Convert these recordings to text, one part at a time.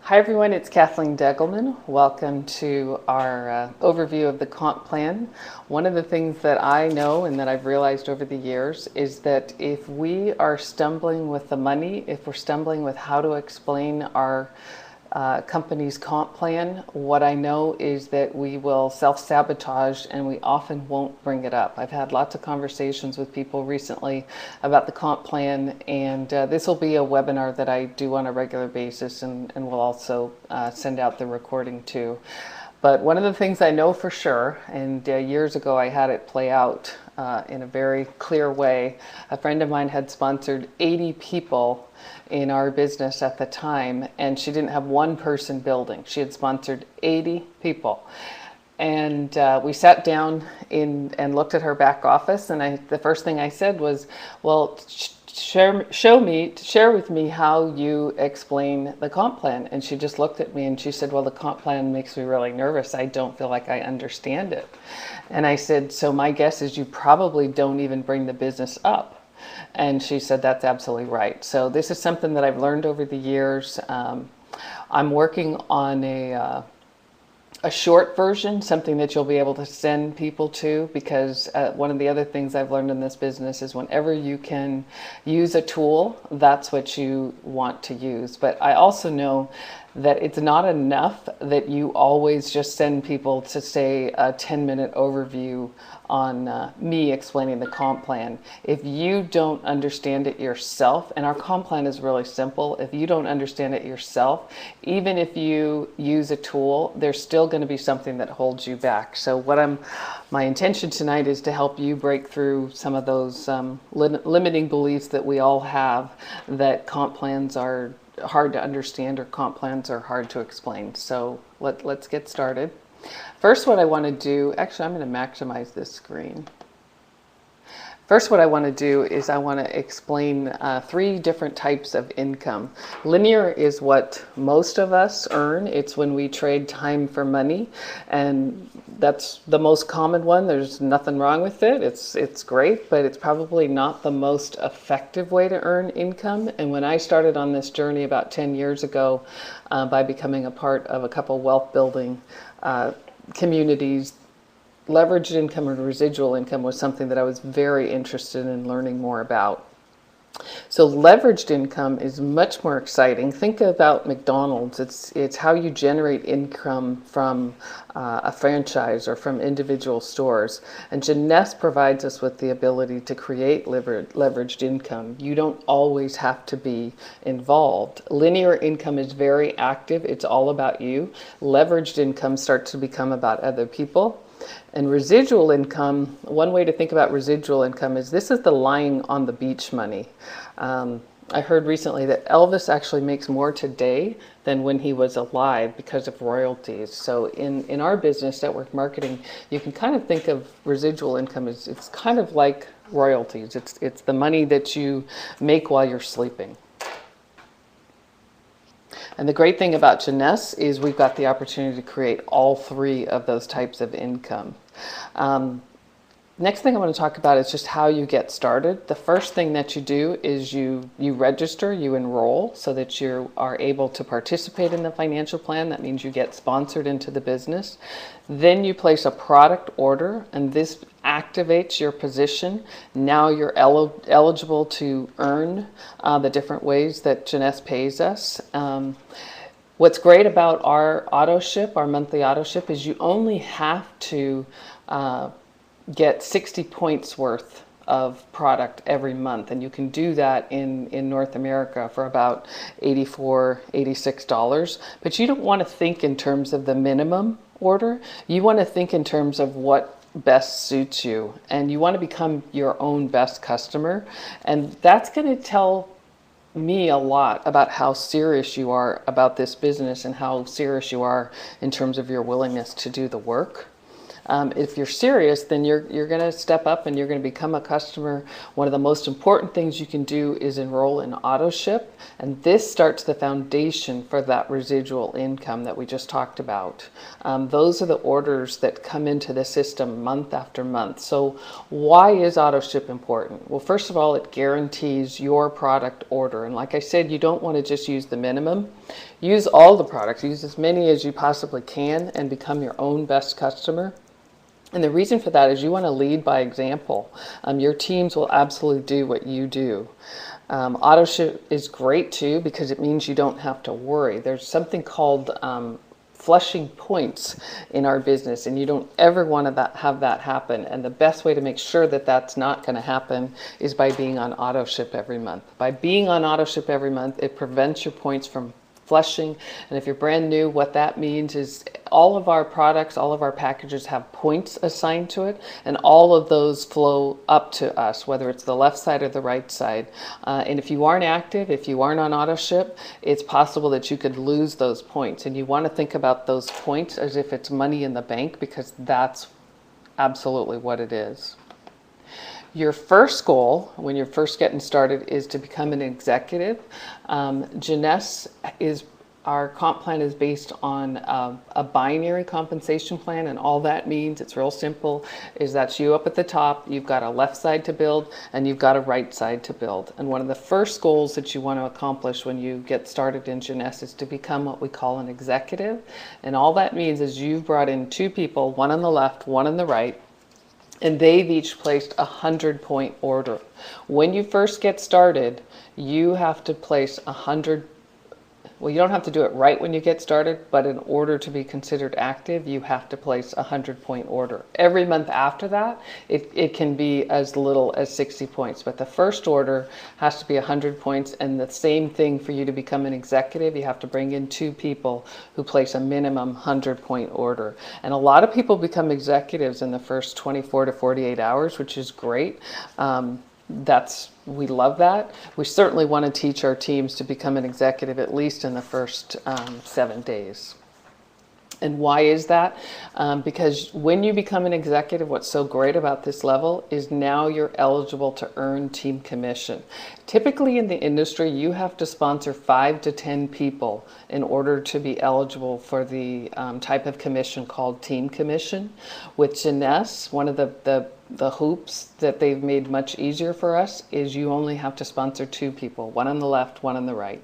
Hi everyone, it's Kathleen Deggelman. Welcome to our overview of the comp plan. One of the things that I know and that I've realized over the years is that if we are stumbling with the money, if we're stumbling with how to explain our company's comp plan, what I know is that we will self-sabotage and we often won't bring it up. I've had lots of conversations with people recently about the comp plan, and this will be a webinar that I do on a regular basis, and we'll also send out the recording too. But one of the things I know for sure, and years ago I had it play out in a very clear way. A friend of mine had sponsored 80 people in our business at the time, and she didn't have one person building. She had sponsored 80 people. And we sat down and looked at her back office, and the first thing I said was, well, share with me how you explain the comp plan. And she just looked at me and she said, well, the comp plan makes me really nervous. I don't feel like I understand it. And I said, so my guess is you probably don't even bring the business up. And she said, that's absolutely right. So this is something that I've learned over the years. I'm working on a short version, something that you'll be able to send people to, because one of the other things I've learned in this business is whenever you can use a tool, that's what you want to use. But I also know that it's not enough that you always just send people to say a 10-minute overview on me explaining the comp plan. If you don't understand it yourself, and our comp plan is really simple, if you don't understand it yourself, even if you use a tool, there's still going to be something that holds you back. So my intention tonight is to help you break through some of those limiting beliefs that we all have, that comp plans are hard to understand or comp plans are hard to explain. So let's get started. First, what I want to do, actually I'm going to maximize this screen. First, what I want to do is I want to explain three different types of income. Linear is what most of us earn. It's when we trade time for money, and that's the most common one. There's nothing wrong with it. It's great, but it's probably not the most effective way to earn income. And when I started on this journey about 10 years ago by becoming a part of a couple wealth building communities, leveraged income or residual income was something that I was very interested in learning more about. So leveraged income is much more exciting. Think about McDonald's. It's how you generate income from a franchise or from individual stores. And Jeunesse provides us with the ability to create leveraged income. You don't always have to be involved. Linear income is very active. It's all about you. Leveraged income starts to become about other people. And residual income, one way to think about residual income is this is the lying on the beach money. I heard recently that Elvis actually makes more today than when he was alive because of royalties. So in our business, network marketing, you can kind of think of residual income as it's kind of like royalties. It's the money that you make while you're sleeping. And the great thing about Jeunesse is we've got the opportunity to create all three of those types of income. Next thing I want to talk about is just how you get started. The first thing that you do is you register, you enroll so that you are able to participate in the financial plan. That means you get sponsored into the business. Then you place a product order, and this activates your position. Now you're eligible to earn the different ways that Jeunesse pays us. What's great about our auto ship, our monthly auto ship, is you only have to get 60 points worth of product every month, and you can do that in North America for about $84, $86. But you don't want to think in terms of the minimum order. You want to think in terms of what best suits you, and you want to become your own best customer, and that's going to tell me a lot about how serious you are about this business and how serious you are in terms of your willingness to do the work. If you're serious, then you're going to step up and you're going to become a customer. One of the most important things you can do is enroll in auto ship, and this starts the foundation for that residual income that we just talked about. Those are the orders that come into the system month after month. So why is auto ship important? Well, first of all, it guarantees your product order. And like I said, you don't want to just use the minimum. Use all the products. Use as many as you possibly can and become your own best customer. And the reason for that is you want to lead by example. Your teams will absolutely do what you do. Auto ship is great too because it means you don't have to worry. There's something called flushing points in our business, and you don't ever want to have that happen. And the best way to make sure that that's not going to happen is by being on auto ship every month. By being on auto ship every month, it prevents your points from flushing. And if you're brand new, what that means is all of our products, all of our packages have points assigned to it, and all of those flow up to us, whether it's the left side or the right side. And if you aren't active, if you aren't on auto ship, it's possible that you could lose those points. And you want to think about those points as if it's money in the bank, because that's absolutely what it is. Your first goal when you're first getting started is to become an executive. Jeunesse is, our comp plan is based on a binary compensation plan, and all that means, it's real simple, is that's you up at the top, you've got a left side to build, and you've got a right side to build. And one of the first goals that you want to accomplish when you get started in Jeunesse is to become what we call an executive. And all that means is you've brought in 2 people, one on the left, one on the right, and they've each placed a 100-point order. When you first get started, you have to place 100. Well, you don't have to do it right when you get started, but in order to be considered active, you have to place a 100-point order. Every month after that, it can be as little as 60 points, but the first order has to be 100 points, and the same thing for you to become an executive. You have to bring in 2 people who place a minimum 100-point order. And a lot of people become executives in the first 24 to 48 hours, which is great. We love that. We certainly want to teach our teams to become an executive at least in the first 7 days. And why is that? Because when you become an executive, what's so great about this level is now you're eligible to earn team commission. Typically in the industry, you have to sponsor 5 to 10 people in order to be eligible for the type of commission called team commission. With Jeunesse, one of the hoops that they've made much easier for us is you only have to sponsor 2 people, one on the left, one on the right.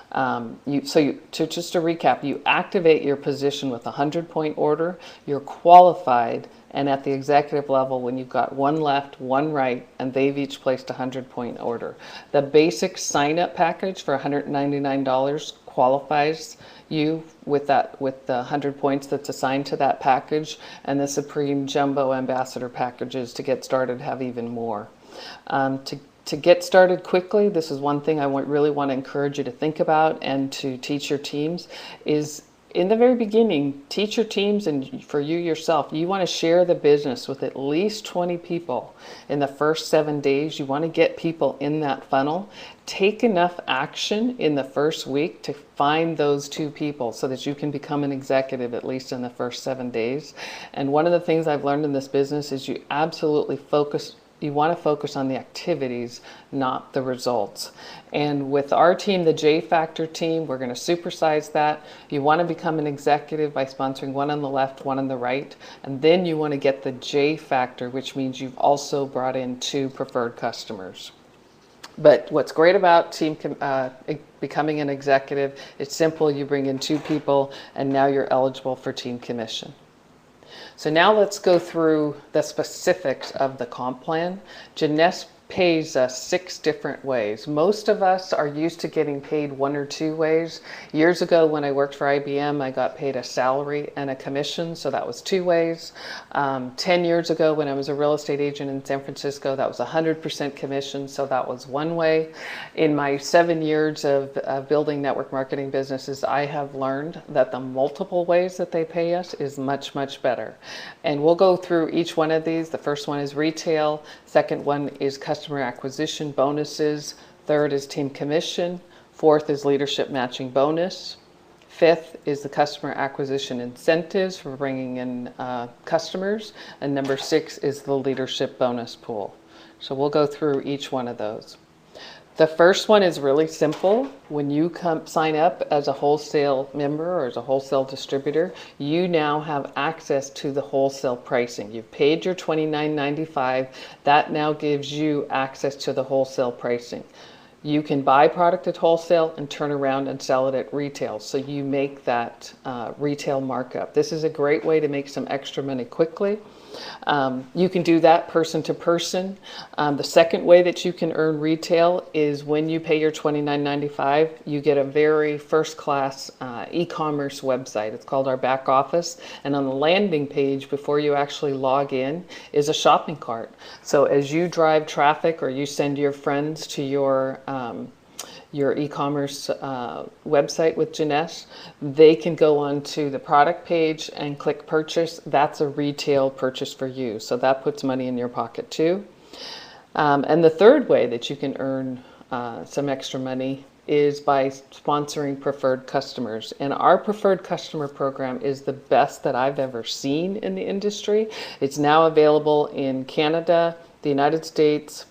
Just to recap, you activate your position with a 100-point order, you're qualified, and at the executive level, when you've got one left, one right, and they've each placed a 100-point order. The basic sign-up package for $199 qualifies you with the 100 points that's assigned to that package, and the Supreme Jumbo Ambassador packages to get started have even more. To get started quickly, this is one thing I really want to encourage you to think about and to teach your teams is, in the very beginning, teach your teams, and for you yourself, you want to share the business with at least 20 people in the first 7 days. You want to get people in that funnel. Take enough action in the first week to find those 2 people so that you can become an executive at least in the first 7 days. And one of the things I've learned in this business is you want to focus on the activities, not the results. And with our team, the J Factor team, we're going to supersize that. You want to become an executive by sponsoring one on the left, one on the right. And then you want to get the J Factor, which means you've also brought in 2 preferred customers. But what's great about becoming an executive, it's simple. You bring in 2 people, and now you're eligible for team commission. So now let's go through the specifics of the comp plan. Jeunesse pays us 6 different ways. Most of us are used to getting paid 1 or 2 ways. Years ago when I worked for IBM, I got paid a salary and a commission, so that was 2 ways. 10 years ago when I was a real estate agent in San Francisco, that was 100% commission, so that was 1 way. In my 7 years of building network marketing businesses, I have learned that the multiple ways that they pay us is much, much better. And we'll go through each one of these. The first one is retail. Second one is customer acquisition bonuses. Third is team commission. Fourth is leadership matching bonus. Fifth is the customer acquisition incentives for bringing in customers. And number 6 is the leadership bonus pool. So we'll go through each one of those. The first one is really simple. When you sign up as a wholesale member or as a wholesale distributor, you now have access to the wholesale pricing. You've paid your $29.95. That now gives you access to the wholesale pricing. You can buy product at wholesale and turn around and sell it at retail. So you make that retail markup. This is a great way to make some extra money quickly. You can do that person to person. The second way that you can earn retail is when you pay your $29.95, you get a very first-class e-commerce website. It's called our back office. And on the landing page, before you actually log in, is a shopping cart. So as you drive traffic or you send your friends to your e-commerce website with Jeunesse, they can go onto the product page and click purchase. That's a retail purchase for you. So that puts money in your pocket too. And the third way that you can earn some extra money is by sponsoring preferred customers. And our preferred customer program is the best that I've ever seen in the industry. It's now available in Canada, the United States,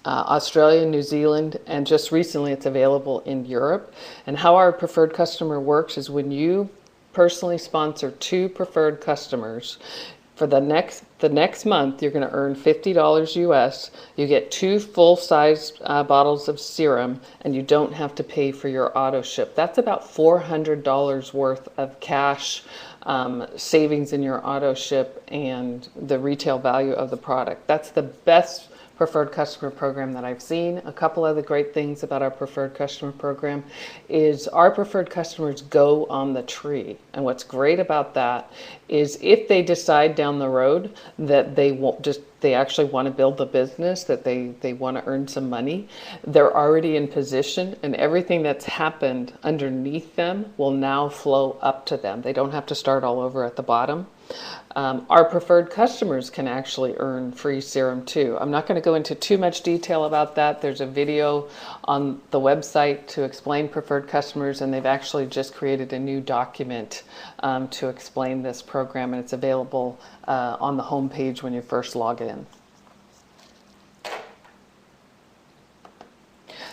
Australia, New Zealand, and just recently it's available in Europe. And how our preferred customer works is when you personally sponsor 2 preferred customers, for the next month you're going to earn $50 US. You get 2 full-size bottles of serum, and you don't have to pay for your auto ship. That's about $400 worth of cash savings in your auto ship and the retail value of the product. That's the best preferred customer program that I've seen. A couple other great things about our preferred customer program is our preferred customers go on the tree. And what's great about that is if they decide down the road that they actually want to build the business, that they want to earn some money, they're already in position, and everything that's happened underneath them will now flow up to them. They don't have to start all over at the bottom. Our preferred customers can actually earn free serum too. I'm not going to go into too much detail about that. There's a video on the website to explain preferred customers, and they've actually just created a new document to explain this program, and it's available on the home page when you first log in.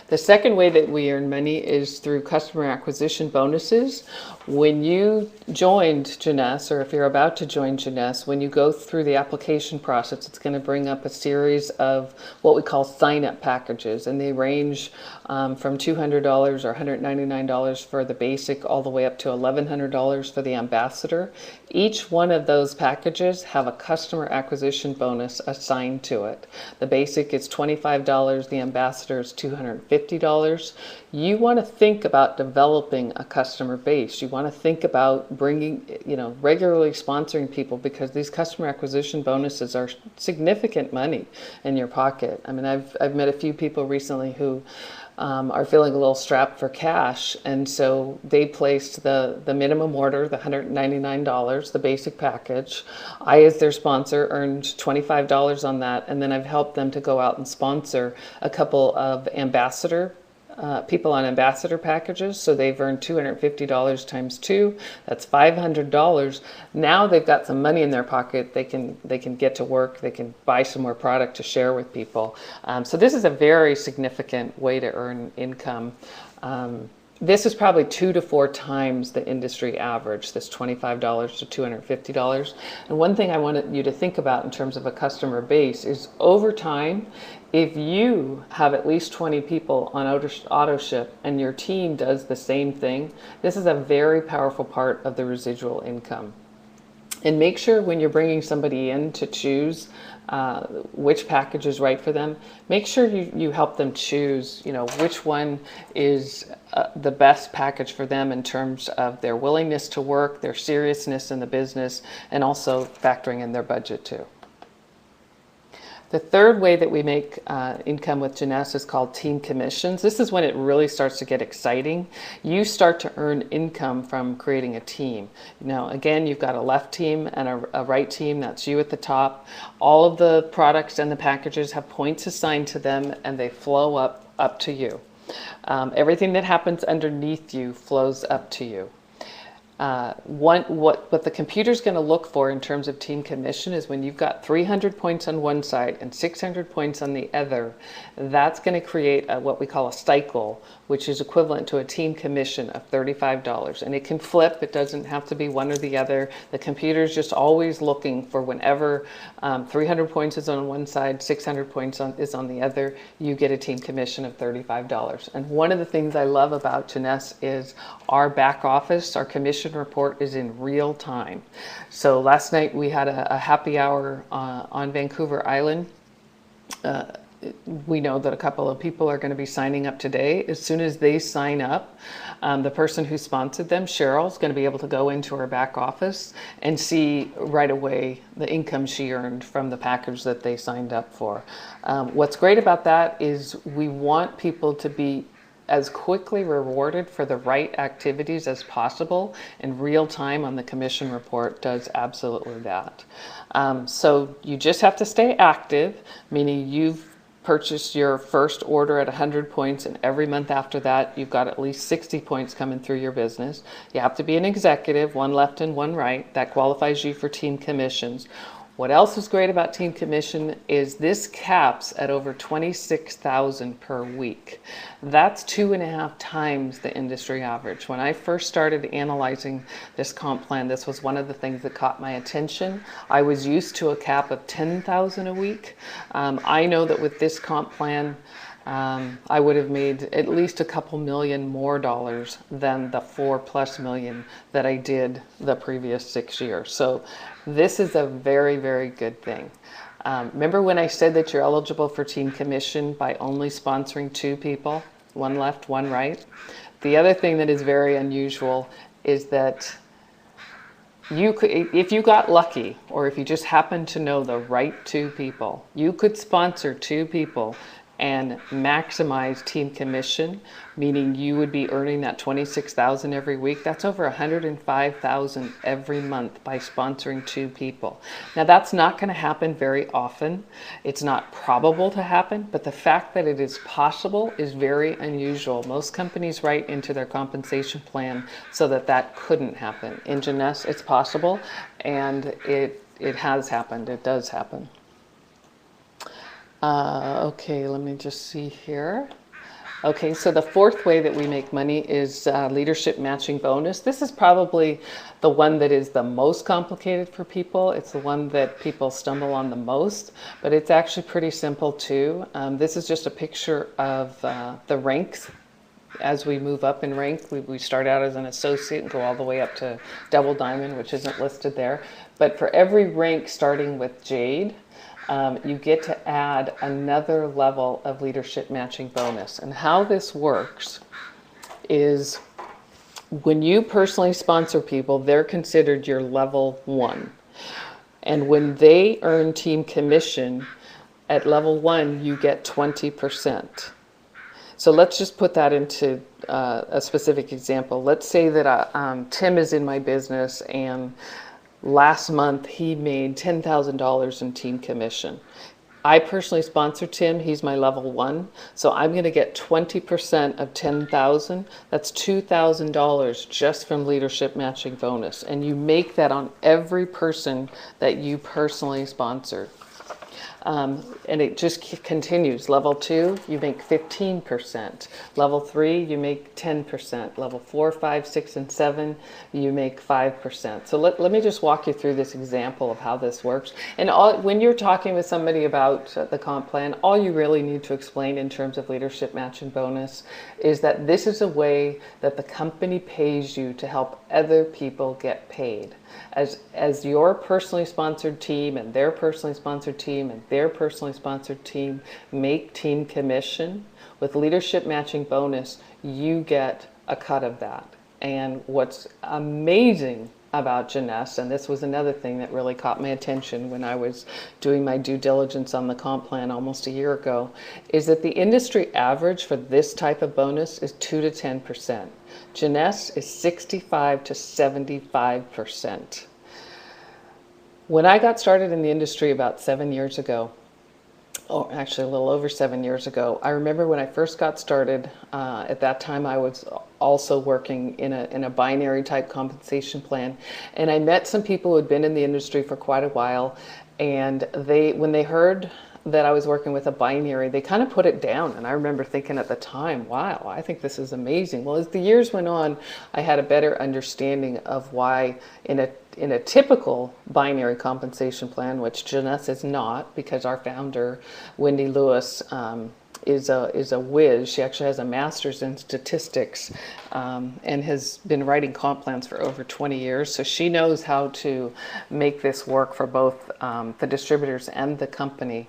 The second way that we earn money is through customer acquisition bonuses. When you joined Jeunesse, or if you're about to join Jeunesse, when you go through the application process, it's going to bring up a series of what we call sign-up packages, and they range from $200 or $199 for the basic all the way up to $1,100 for the ambassador. Each one of those packages have a customer acquisition bonus assigned to it. The basic is $25, the ambassador is $250. You want to think about developing a customer base. You want to think about bringing, regularly sponsoring people, because these customer acquisition bonuses are significant money in your pocket. I mean, I've met a few people recently who are feeling a little strapped for cash, and so they placed the minimum order, the $199, the basic package. I, as their sponsor, earned $25 on that, and then I've helped them to go out and sponsor a couple of people on ambassador packages, so they've earned $250 times 2. That's $500. Now they've got some money in their pocket. They can get to work. They can buy some more product to share with people. So this is a very significant way to earn income. This is probably 2 to 4 times the industry average, this $25 to $250. And one thing I wanted you to think about in terms of a customer base is over time, if you have at least 20 people on auto ship and your team does the same thing, this is a very powerful part of the residual income. And make sure when you're bringing somebody in to choose which package is right for them, make sure you help them choose, which one is the best package for them in terms of their willingness to work, their seriousness in the business, and also factoring in their budget too. The third way that we make income with Jeunesse is called team commissions. This is when it really starts to get exciting. You start to earn income from creating a team. Again, you've got a left team and a right team. That's you at the top. All of the products and the packages have points assigned to them, and they flow up to you. Everything that happens underneath you flows up to you. What the computer's going to look for in terms of team commission is when you've got 300 points on one side and 600 points on the other, that's going to create what we call a cycle, which is equivalent to a team commission of $35. And it can flip. It doesn't have to be one or the other. The computer's just always looking for whenever 300 points is on one side, 600 points is on the other, you get a team commission of $35. And one of the things I love about Jeunesse is our back office, our commission report is in real time. So last night we had a happy hour on Vancouver Island. We know that a couple of people are going to be signing up today. As soon as they sign up, the person who sponsored them, Cheryl, is going to be able to go into her back office and see right away the income she earned from the package that they signed up for. What's great about that is we want people to be as quickly rewarded for the right activities as possible, and real time on the commission report does absolutely that. So you just have to stay active, meaning you've purchased your first order at 100 points, and every month after that you've got at least 60 points coming through your business. You have to be an executive, one left and one right. That qualifies you for team commissions. What else is great about team commission is this caps at over 26,000 per week. That's 2.5 times the industry average. When I first started analyzing this comp plan, this was one of the things that caught my attention. I was used to a cap of 10,000 a week. I know that with this comp plan, I would have made at least a couple million more dollars than the $4+ million that I did the previous 6 years. So this is a very, very good thing. Remember when I said that you're eligible for team commission by only sponsoring 2 people, one left, one right? The other thing that is very unusual is that you could, if you got lucky, or if you just happened to know the right 2 people, you could sponsor 2 people and maximize team commission, meaning you would be earning that 26,000 every week. That's over 105,000 every month by sponsoring 2 people. Now that's not going to happen very often. It's not probable to happen, but the fact that it is possible is very unusual. Most companies write into their compensation plan so that that couldn't happen. In Jeunesse, it's possible, and it has happened. It does happen. Okay, let me just see here. Okay, so the 4th way that we make money is leadership matching bonus. This is probably the one that is the most complicated for people. It's the one that people stumble on the most, but it's actually pretty simple too. This is just a picture of the ranks. As we move up in rank, we start out as an associate and go all the way up to double diamond, which isn't listed there. But for every rank starting with Jade, you get to add another level of leadership matching bonus. And how this works is when you personally sponsor people, they're considered your level 1. And when they earn team commission at level 1, you get 20%. So let's just put that into a specific example. Let's say that Tim is in my business, and last month he made $10,000 in team commission. I personally sponsor Tim. He's my level 1. So I'm going to get 20% of 10,000. That's $2,000 just from leadership matching bonus. And you make that on every person that you personally sponsor. And it just continues. Level 2, you make 15%. Level 3, you make 10%. Level 4, 5, 6, and 7, you make 5%. So let me just walk you through this example of how this works. And when you're talking with somebody about the comp plan, all you really need to explain in terms of leadership matching bonus is that this is a way that the company pays you to help other people get paid. As your personally sponsored team and their personally sponsored team and their personally sponsored team make team commission, with leadership matching bonus, you get a cut of that. And what's amazing about Jeunesse, and this was another thing that really caught my attention when I was doing my due diligence on the comp plan almost a year ago, is that the industry average for this type of bonus is 2 to 10%. Jeunesse is 65 to 75%. When I got started in the industry about 7 years ago, oh, actually a little over 7 years ago. I remember when I first got started, at that time I was also working in a binary type compensation plan. And I met some people who had been in the industry for quite a while. And when they heard that I was working with a binary, they kind of put it down. And I remember thinking at the time, wow, I think this is amazing. Well, as the years went on, I had a better understanding of why in a typical binary compensation plan, which Jeunesse is not, because our founder, Wendy Lewis, is a whiz. She actually has a master's in statistics, and has been writing comp plans for over 20 years. So she knows how to make this work for both the distributors and the company.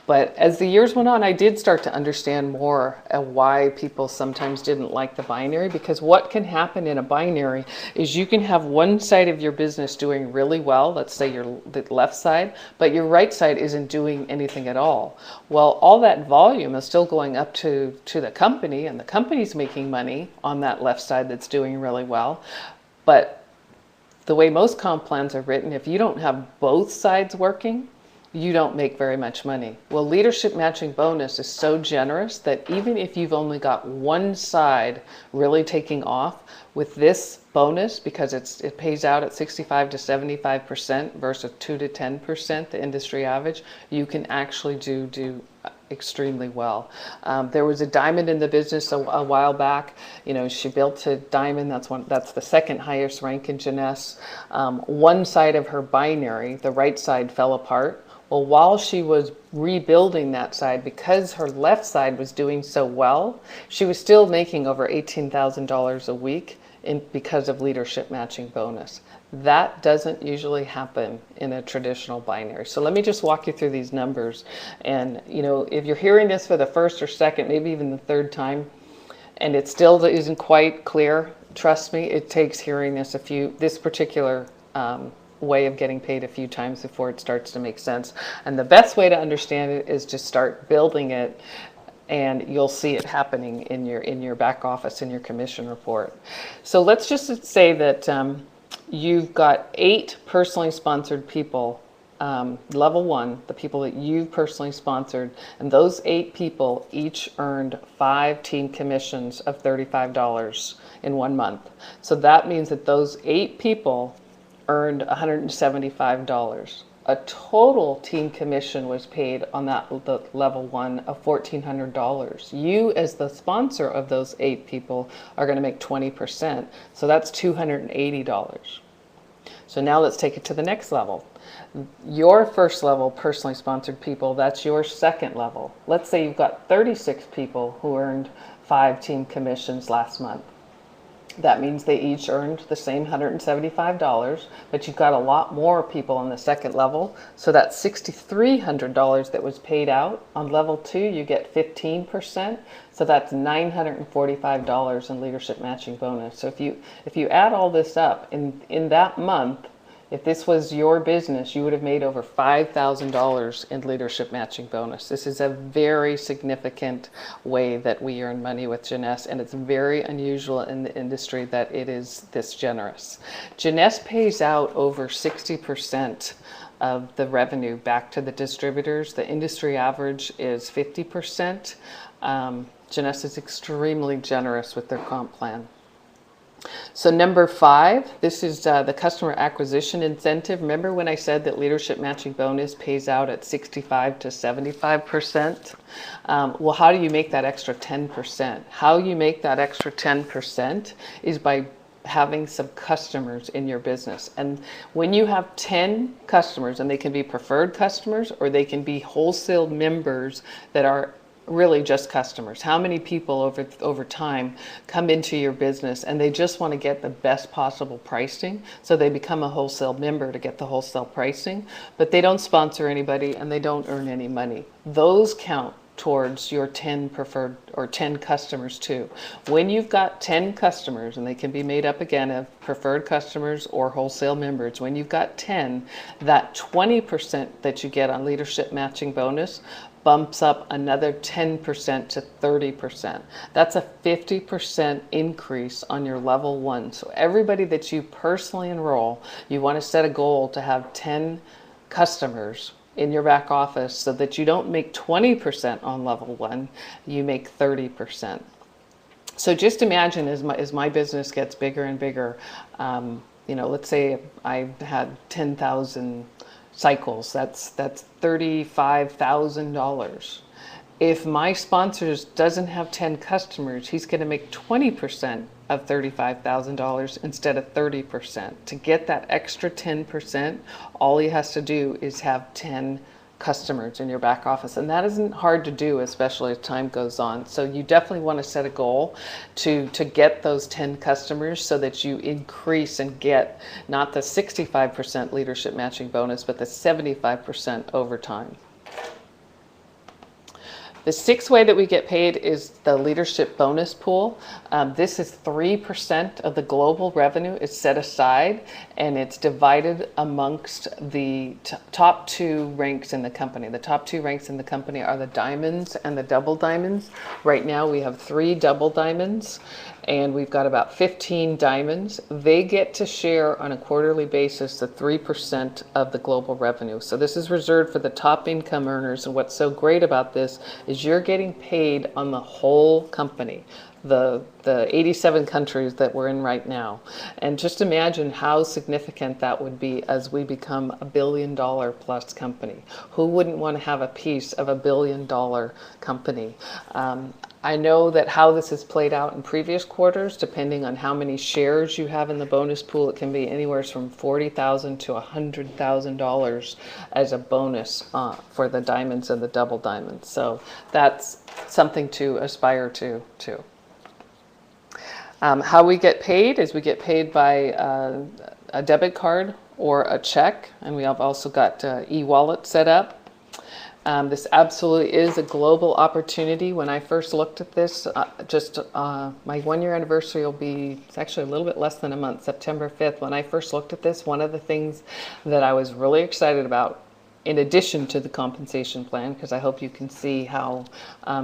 But as the years went on, I did start to understand more why people sometimes didn't like the binary, because what can happen in a binary is you can have one side of your business doing really well, let's say the left side, but your right side isn't doing anything at all. Well, all that volume is still going up to the company, and the company's making money on that left side that's doing really well. But the way most comp plans are written, if you don't have both sides working, you don't make very much money. Well, leadership matching bonus is so generous that even if you've only got one side really taking off, with this bonus, because it pays out at 65 to 75% versus 2 to 10%, the industry average, you can actually do extremely well. There was a diamond in the business a while back. You know, she built a diamond. That's the second highest rank in Jeunesse. One side of her binary, the right side, fell apart. Well, while she was rebuilding that side, because her left side was doing so well, she was still making over $18,000 a week because of leadership matching bonus. That doesn't usually happen in a traditional binary. So let me just walk you through these numbers. And you know, if you're hearing this for the first or second, maybe even the third time, and it still isn't quite clear, trust me, it takes hearing this particular way of getting paid a few times before it starts to make sense. And the best way to understand it is to start building it, and you'll see it happening in your back office, in your commission report. So let's just say that you've got 8 personally sponsored people, level 1, the people that you've personally sponsored, and those 8 people each earned 5 team commissions of $35 in 1 month. So that means that those 8 people earned $175. A total team commission was paid on the level 1 of $1,400. You, as the sponsor of those 8 people, are going to make 20%. So that's $280. So now let's take it to the next level. Your first level personally sponsored people, that's your second level. Let's say you've got 36 people who earned 5 team commissions last month. That means they each earned the same $175, but you've got a lot more people on the second level. So that $6,300 that was paid out on level 2, you get 15%. So that's $945 in leadership matching bonus. So if you add all this up in that month, if this was your business, you would have made over $5,000 in leadership matching bonus. This is a very significant way that we earn money with Jeunesse, and it's very unusual in the industry that it is this generous. Jeunesse pays out over 60% of the revenue back to the distributors. The industry average is 50%. Jeunesse is extremely generous with their comp plan. So number 5, this is the customer acquisition incentive. Remember when I said that leadership matching bonus pays out at 65 to 75%? Well, how do you make that extra 10%? How you make that extra 10% is by having some customers in your business. And when you have 10 customers, and they can be preferred customers or they can be wholesale members that are really just customers. How many people over time come into your business and they just want to get the best possible pricing, so they become a wholesale member to get the wholesale pricing, but they don't sponsor anybody and they don't earn any money. Those count towards your 10 preferred or 10 customers too. When you've got 10 customers, and they can be made up again of preferred customers or wholesale members, when you've got 10, that 20% that you get on leadership matching bonus bumps up another 10% to 30%. That's a 50% increase on your level 1. So everybody that you personally enroll, you want to set a goal to have 10 customers in your back office so that you don't make 20% on level 1, you make 30%. So just imagine as my business gets bigger and bigger, let's say I had 10,000 cycles, that's $35,000. If my sponsors doesn't have 10 customers, he's going to make 20% of $35,000 instead of 30%. To get that extra 10%, all he has to do is have 10 customers in your back office. And that isn't hard to do, especially as time goes on. So you definitely want to set a goal to get those 10 customers so that you increase and get not the 65% leadership matching bonus, but the 75% over time. The sixth way that we get paid is the leadership bonus pool. This is 3% of the global revenue is set aside, and it's divided amongst the top 2 ranks in the company. The top 2 ranks in the company are the diamonds and the double diamonds. Right now we have 3 double diamonds, and we've got about 15 diamonds. They get to share on a quarterly basis the 3% of the global revenue. So this is reserved for the top income earners, and what's so great about this is you're getting paid on the whole company, the 87 countries that we're in right now. And just imagine how significant that would be as we become a $1 billion plus company. Who wouldn't want to have a piece of a $1 billion company? I know that how this has played out in previous quarters, depending on how many shares you have in the bonus pool, it can be anywhere from $40,000 to $100,000 as a bonus for the diamonds and the double diamonds. So that's something to aspire to too. How we get paid is we get paid by a debit card or a check, and we have also got e-wallet set up. This absolutely is a global opportunity. When I first looked at this, my 1-year anniversary will be, it's actually a little bit less than a month, September 5th. When I first looked at this, one of the things that I was really excited about, in addition to the compensation plan, because I hope you can see how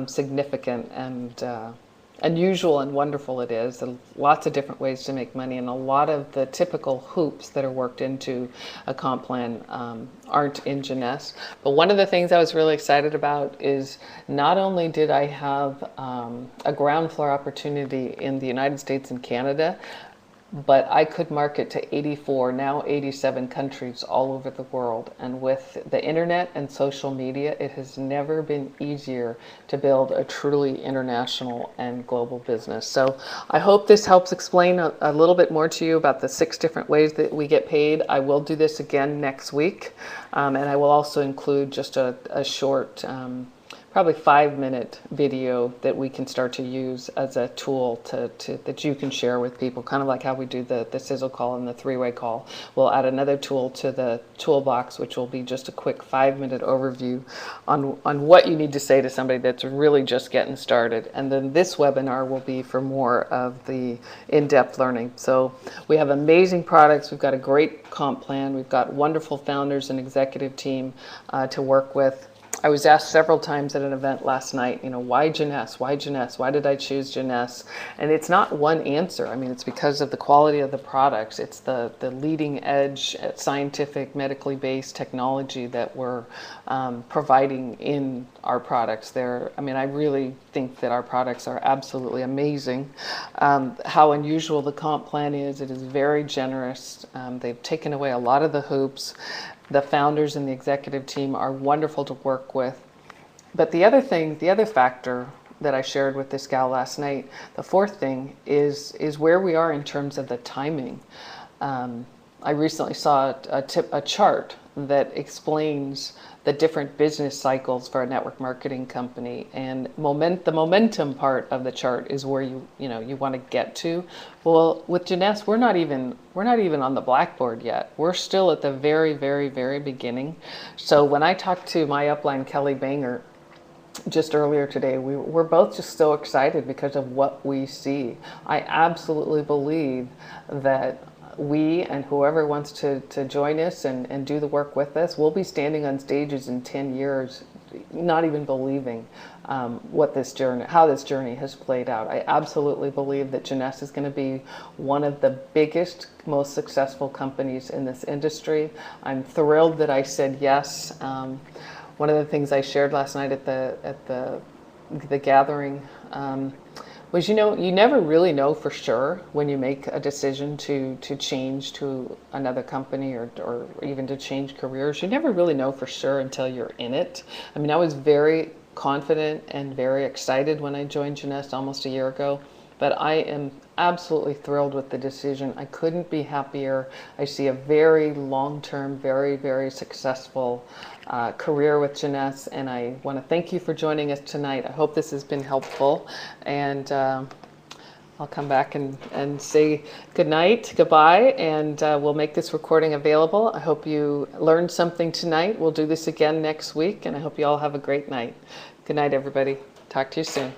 significant and unusual and wonderful it is. Lots of different ways to make money, and a lot of the typical hoops that are worked into a comp plan aren't in Jeunesse. But one of the things I was really excited about is not only did I have a ground floor opportunity in the United States and Canada, but I could market to 84, now 87 countries all over the world. And with the internet and social media, it has never been easier to build a truly international and global business. So I hope this helps explain a little bit more to you about the 6 different ways that we get paid. I will do this again next week, and I will also include just a short, probably 5-minute video that we can start to use as a tool that you can share with people, kind of like how we do the sizzle call and the 3-way call. We'll add another tool to the toolbox, which will be just a quick 5-minute overview on what you need to say to somebody that's really just getting started. And then this webinar will be for more of the in-depth learning. So we have amazing products. We've got a great comp plan. We've got wonderful founders and executive team to work with. I was asked several times at an event last night, why Jeunesse? Why Jeunesse? Why did I choose Jeunesse? And it's not one answer. I mean, it's because of the quality of the products. It's the leading edge scientific, medically based technology that we're providing in our products. I really think that our products are absolutely amazing. How unusual the comp plan is, it is very generous. They've taken away a lot of the hoops. The founders and the executive team are wonderful to work with. But the other factor that I shared with this gal last night, the 4th thing is where we are in terms of the timing. I recently saw a chart that explains the different business cycles for a network marketing company, and the momentum part of the chart is where you want to get to. Well, with Jeunesse, we're not even on the blackboard yet. We're still at the very, very, very beginning. So when I talked to my upline Kelly Banger just earlier today, we're both just so excited because of what we see. I absolutely believe that we and whoever wants to join us and do the work with us, we'll be standing on stages in 10 years, not even believing how this journey has played out. I absolutely believe that Jeunesse is going to be one of the biggest, most successful companies in this industry. I'm thrilled that I said yes. One of the things I shared last night at the gathering was, you never really know for sure when you make a decision to change to another company or even to change careers. You never really know for sure until you're in it. I mean, I was very confident and very excited when I joined Jeunesse almost a year ago, but I am absolutely thrilled with the decision. I couldn't be happier. I see a very long-term, very, very successful career with Jeunesse, and I want to thank you for joining us tonight. I hope this has been helpful, and I'll come back and say good night, goodbye, and we'll make this recording available. I hope you learned something tonight. We'll do this again next week, and I hope you all have a great night. Good night, everybody. Talk to you soon.